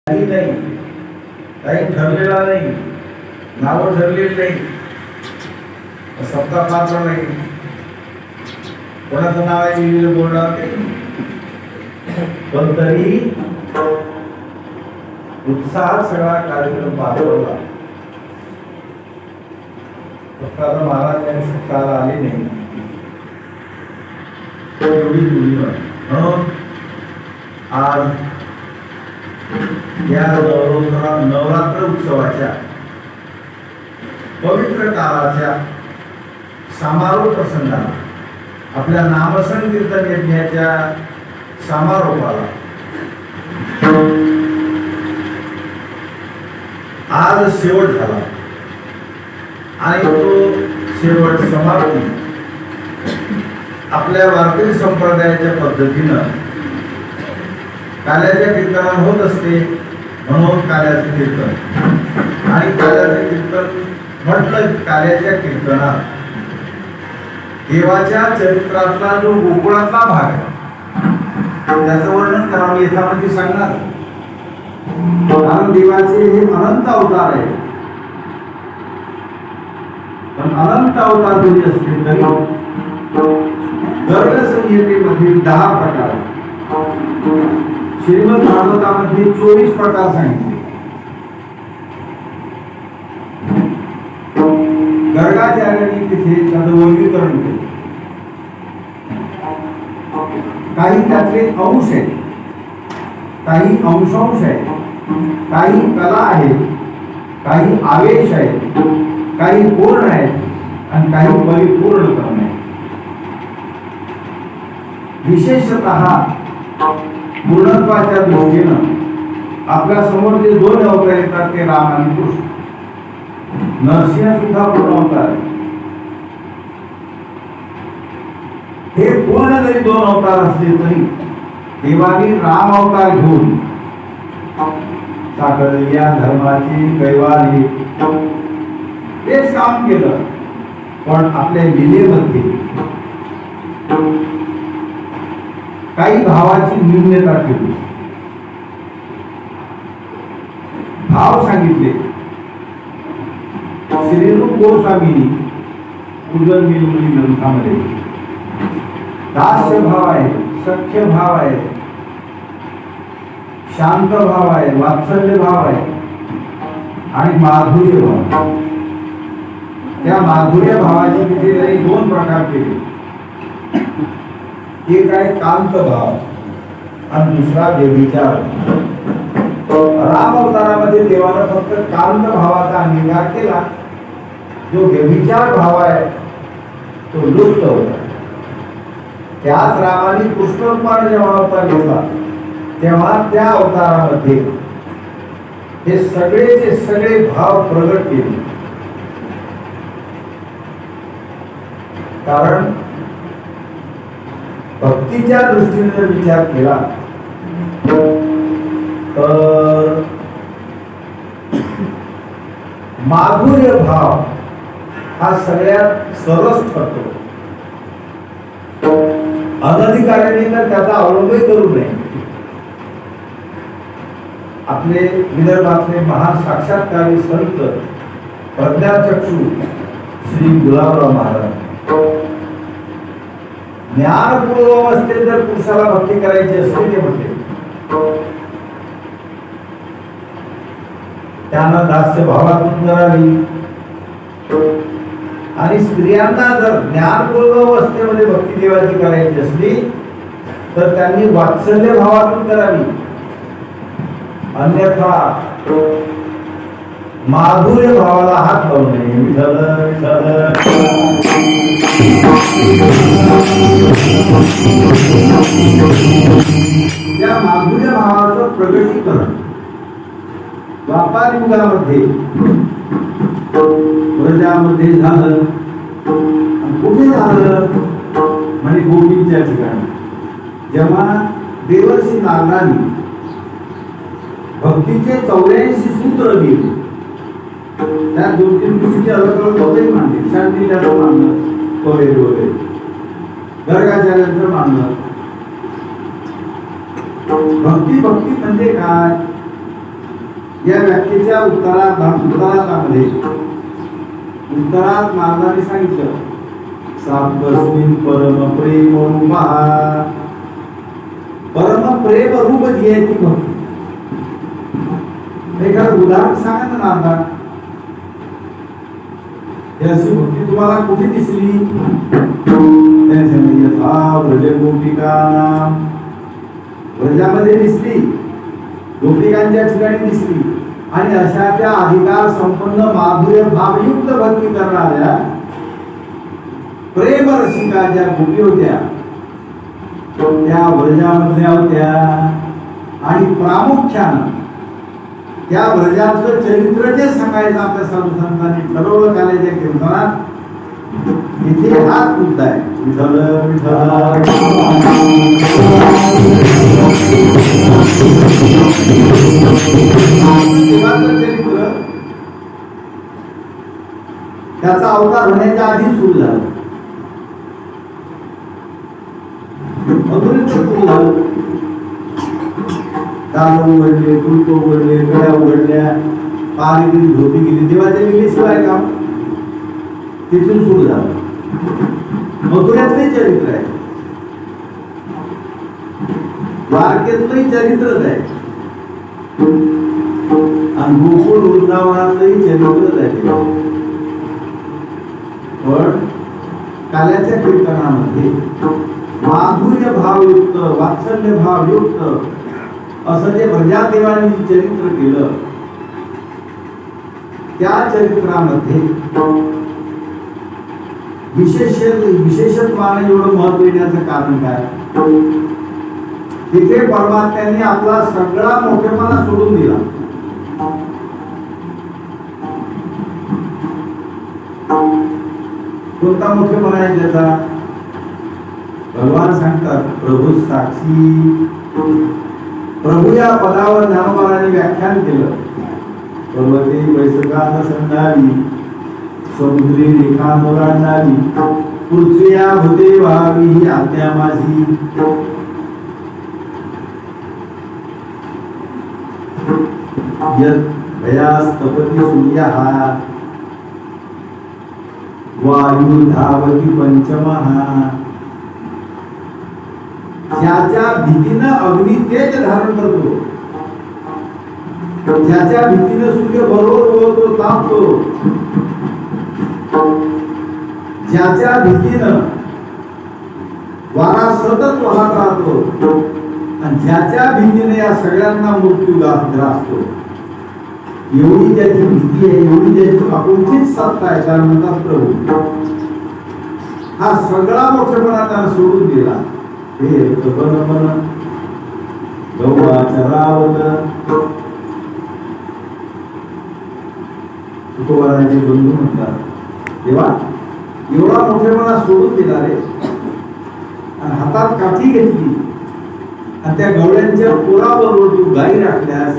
काही नाही, काही ठरलेला नाही, नावं ठरलेली नाही, सत्ता पात्र नाही, कोणाचं नाव आहे लिहिलेलं बोलणार नाही, पण तरी उत्साहात सगळा कार्यक्रम पार पडला. फक्त आता महाराज यांनी सत्ताला आले नाही, एवढी मुली म्हणून आज या नवरात्र उत्सवाच्या पवित्र काळाच्या समारोप प्रसंगाला आपल्या नामसंकीर्तन यज्ञाच्या समारोपाला आज शेवट झाला आणि तो शेवट समाप्ती आपल्या वारकरी संप्रदायाच्या पद्धतीनं काल्याच्या कीर्तनात होत असते. म्हणून काल्याचं कीर्तन आणि काल्याचं कीर्तन म्हटलं काल्याच्या कीर्तनात देवाच्या चरित्रातला जो गोकुळातला भाग आहे त्याचं वर्णन करावं याच्यामध्ये सांगणार. कारण देवाचे हे अनंत अवतार आहे, पण अनंत अवतार जरी असले तरी गर्ग संहितेमध्ये 10 प्रकार, श्रीमद भागवतामध्ये 24 प्रकार सांगितले. गर्गाचार्यांनी तिथे त्याचं वर्गीकरण केले. काही त्यातले अंश आहेत, काही अंशांश आहेत, काही कला आहेत, काही आवेश आहेत, काही पूर्ण आहेत आणि काही परिपूर्ण क्रम आहेत. विशेषतः पूर्णत्वाच्या दृष्टीनं आपल्या समोर जे 2 अवतार येतात ते राम आणि कृष्ण. नरसिंह सुद्धा पूर्ण अवतार आहे. हे पूर्ण जरी 2 अवतार असले तरी देवानी राम अवतार घेऊन साकारल्या धर्माची कैवारी तेच काम केलं. पण आपल्या लीलेमध्ये काही भावाची न्यूनता केली, भाव सांगितले. श्रीरूप गोस्वामींनी पूजन निर्मली ग्रंथामध्ये दास्य भाव आहे, सख्य भाव आहे, शांत भाव आहे, वात्सल्य भाव आहे आणि माधुर्य भाव. त्या माधुर्य भावाचे तिथे जरी 2 प्रकार केले. एक आहे कांत भाव आणि दुसरा व्यभिचार. राम अवतारामध्ये देवानं फक्त कांत भावाचा अंगीकार केला. जो व्यभिचार भाव आहे तो लुप्त होता. त्याच रामाने कृष्ण रूपाने जेव्हा अवतार घेतला तेव्हा त्या अवतारामध्ये हे सगळेचे सगळे भाव प्रगट केले. कारण भक्तीच्या दृष्टीने जर विचार केला तर माधुर्य भाव हा सगळ्यात सरस ठरतो. अनधिकाऱ्यांनी तर त्याचा अवलंबही करू नये. आपले विदर्भातले महान साक्षात्कारी संत प्रज्ञाचक्षु श्री गुलाबराव महाराज ज्ञानपूर्व अवस्थेत जर पुरुषाला भक्ती करायची असते ते म्हटले त्यानं दास्य भावातून करावी. आणि स्त्रियांना जर ज्ञानपूर्व अवस्थेमध्ये भक्ती देवाची करायची असली तर त्यांनी वात्सल्य भावातून करावी. अन्यथा माधुर्य भावाला हात लावू नये. विठ्ठल विठ्ठल. त्या माधुर्य भावाचं प्रगटीकरण द्वापार युगामध्ये प्रजामध्ये झालं. कुठे झालं म्हणजे गोपींच्या ठिकाणी. जेव्हा देवर्षी नारदांनी भक्तीचे 84 सूत्र दिले, त्या 2-3 दिवशीचे अलग अलग वगैरे मांडले. शांतीचं मांडलं वगैरे वगैरे, गर्गाचार्यांचं मांडलं. भक्ती भक्ती म्हणजे काय या व्याख्येच्या उत्तरार्धामध्ये उत्तरात नारदाने सांगितलं सात्वस्मिन् परम प्रेम रूपा, परम प्रेम रूप जी आहे ती भक्ती. एखादं उदाहरण सांगा ना नारदा, अशी भक्ती तुम्हाला कुठे दिसली? व्रज गोपिका, व्रजामध्ये दिसली, गोपिकांच्या ठिकाणी दिसली. आणि अशा त्या अधिकार संपन्न माधुर्य भावयुक्त भक्ती करणाऱ्या प्रेम रसिका ज्या गोपी होत्या त्या व्रजामधल्या होत्या. आणि प्रामुख्यानं त्या व्रजातलं चरित्र जे सांगायचं आपल्या साधू संतांनी ठरवलं काल्याच्या कीर्तनात, इथे हाच मुद्दा आहे. विठ्ठल विठ्ठल चरित्र त्याचा अवतार होण्याच्या आधी सुरू झाला, मधुरीत सुरू झालं. दार उघडले, कुलप उघडले, गळ्या उघडल्या, पारी गेली, झोपी गेली, देवाच्या लिहिल्याशिवाय काम. तिथून सुरू झालं. मथुऱ्यातले चरित्र आहे, द्वारकेतलंही चरित्रच आहे, आणि गोकुळ वृंदावनातलंही चरित्रच आहे. पण काल्याच्या कीर्तनामध्ये माधुर्य भावयुक्त, वात्सल्य भावयुक्त असं जे ब्रजादेवाने चरित्र केलं, त्या चरित्रामध्ये विशेषत्वाने एवढं महत्व येण्याचं कारण काय? तिथे परमात्म्याने आपला सगळा मोठेपणा सोडून दिला. कोणता मोठेपणा आहे त्याचा? भगवान सांगतात प्रभू साक्षी. प्रभू या पदावर ज्ञानोबाने व्याख्यान केलं. पर्वते वैसकात संडावी, समुद्री रेखा मोलांडावी, पृथ्वीया भूते व्हावी ही आज्ञा माझी. यत् भयास्तपती सूर्यः, वायू धावती पंचमः. ज्याच्या भीतीनं अग्नी तेज धारण करतो, ज्याच्या भीतीनं सूर्य बरोबर तापतो, ज्याच्या भीतीनं वारा सतत वाहत राहतो, आणि ज्याच्या भीतीने या सगळ्यांना मृत्यू ग्रासतो, एवढी ज्याची भीती आहे, एवढी ज्याची आकुंठित सत्ता आहे, त्याला म्हणतात प्रभू. हा सगळा मोठेपणा त्याला सोडून दिला. हे बन गौवाचरावत, तुकोबाराचे बंधू म्हणतात, देवा एवढा मोठेपणा सोडून दिला रे, आणि हातात काठी घेतली, आणि त्या गवळ्यांच्या पोराबरोबर तू गाई राखल्यास,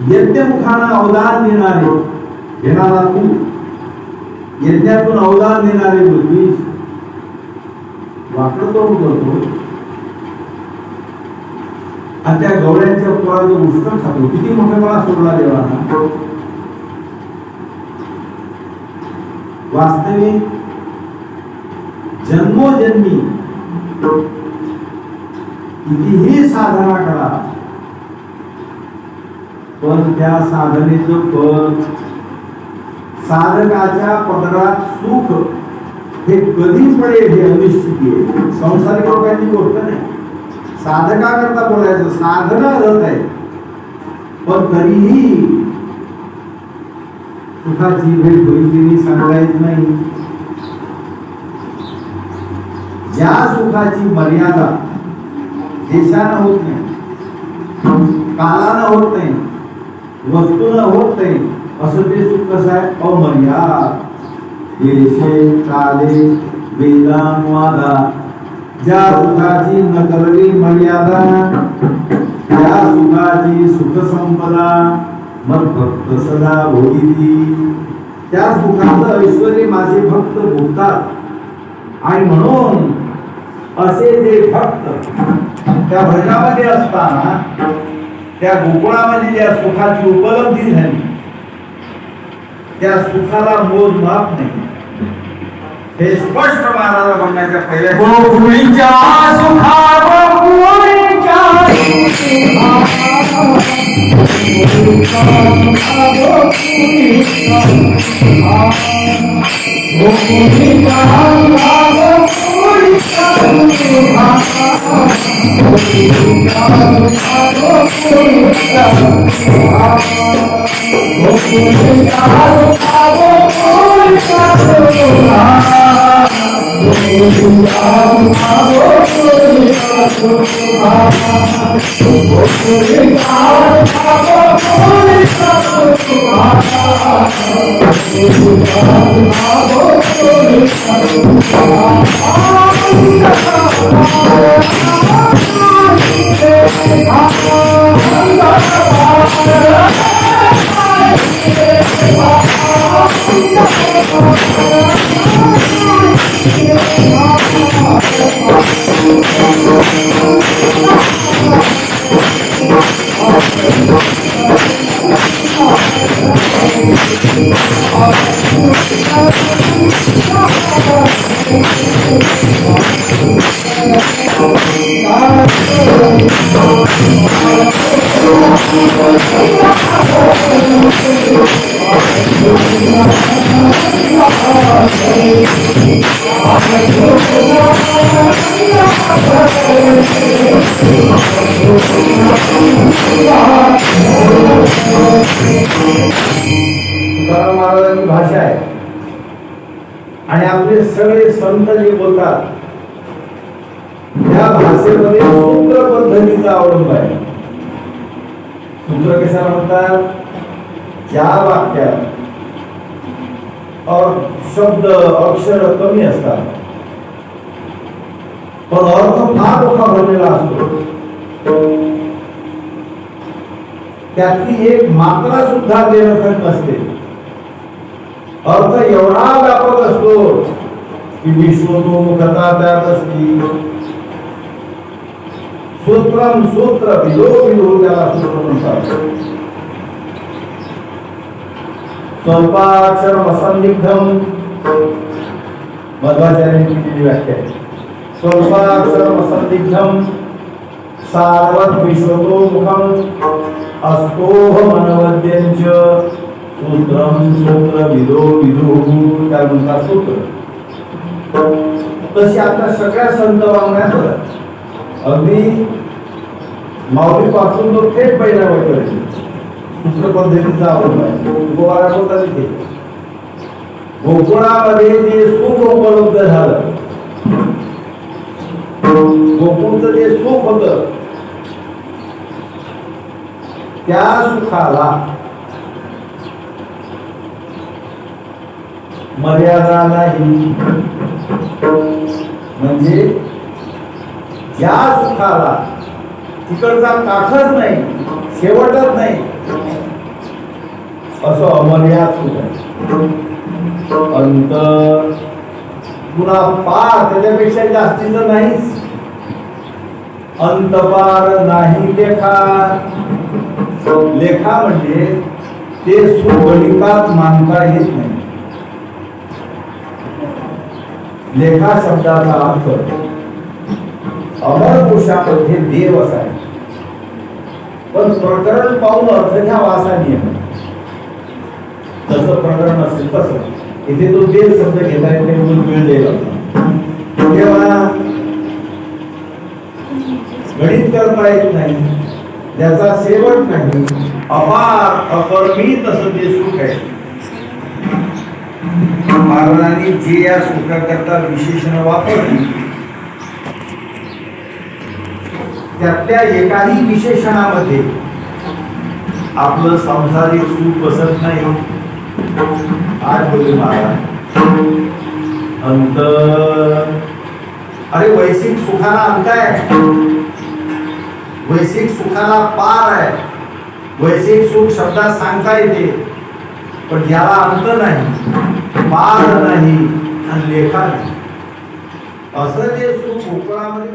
यज्ञमुखानं अवदान देणारे घेणारा तू, यज्ञातून अवदान देणारे बुद्धी वाकडं करून करतो, आणि त्या गवळ्यांच्या पोराचं उष्ट खातो. किती मोठेपणा सोडला देवाना. वास्तविक जन्मोजन्मी कितीही साधना करा, पण त्या साधनेचं फळ, साधकाच्या पदरात सुख हे कधी पडेल हे अनिश्चित आहे. संसारिक लोकांची गोष्ट नाही. साधका करता बोलायचं, साधना रथ आहे, पण तरीही सुखाची भेट होईल की सांगायच नाही. ज्या सुखाची मर्यादा देशानं होत नाही, कालानं होत नाही, वस्तूनं होत नाही, असं ते सुख कसं आहे? अमर्याद. देशे काले वेदानुवादा, ज्या सुखाची न करवी मर्यादा, त्या सुखाची सुख संपदा मग भक्त सदा भोगिती. त्या सुखाचं ऐश्वर्य माझे भक्त भोगतात. आणि म्हणून असे जे भक्त त्या भजनामध्ये असताना त्या गोकुळामध्ये ज्या सुखाची उपलब्धी झाली त्या सुखाला मोजमाप नाही हे स्पष्ट महाराज म्हणण्याच्या पहिल्या गोकुळीच्या सुखा गोकुळीच्या महाराजांची भाषा आहे आणि आपले सगळे संत जे बोलतात त्या भाषेमध्ये सूत्र पद्धतीचा अवलंब आहे. सूत्र कशाला म्हणतात ज्या वाक्यात शब्द अक्षर कमी असतात पण अर्थ फार मोठा भरलेला असतो त्यातली एक मात्रा सुद्धा देणखट नसते. अर्थ एवढा व्यापक असतो की विश्वतोमुखता त्यात असती. सूत्रम सूत्र विलो विलो त्याला सूत्र म्हणतात. स्वल्पाक्षरम असंदिग्धम मध्वाचार्यांची केलेली व्याख्या आहे. स्वल्पाक्षरम असंदिग्धम सारवत विश्वतोमुखम अस्तोह मनवद्यंच सूत्रम सूत्र विदो विदुः त्या म्हणतात सूत्र. तशी आपल्या सगळ्या संत वाङ्मयात अगदी माऊलीपासून तो थेट पहिल्यापर्यंत सूत्र पद्धतीचा अवलंब आहे. गोवाला बोलतात तिथे गोकुळामध्ये जे सुख उपलब्ध झालं गोकुळचं जे सुख होतं त्या सुखाला मर्यादा नाही. म्हणजे ज्या सुखाला तिकडचा काठच नाही शेवटच नाही असं अमर्याद सुख आहे. अंत पुन्हा पार त्याच्यापेक्षा जास्तीचं नाहीच. अंतपार नाही लेखा. लेखा म्हणजे ते सुख गणितात मानता येत नाही. लेखा शब्दाचा अर्थ अमर पुरुषामध्ये देव असा आहे पण प्रकरण पाहून अर्थ घ्यावा असा नियम. जसं प्रकरण असेल तसं इथे तो देव शब्द घेता येत नाही म्हणून वेळ द्यायला तेव्हा गणित करता येत नाही ज्याचा शेवट नाही अपार अपरिमित असं ते सुख आहे. महाराजांनी जे या सुखाकरता विशेषण वापरली त्यातल्या एकाही विशेषणामध्ये आपलं सांसारिक सुख बसत नाही. आज बोलले महाराज अंत अरे वैश्विक सुखाला अंत आहे. वैश्विक सुखाला पार आहे. वैश्विक सुख शब्दात सांगता येते पण याला अंत नाही पार नाही आणि लेखा नाही असं जे सुख गोकुळामध्ये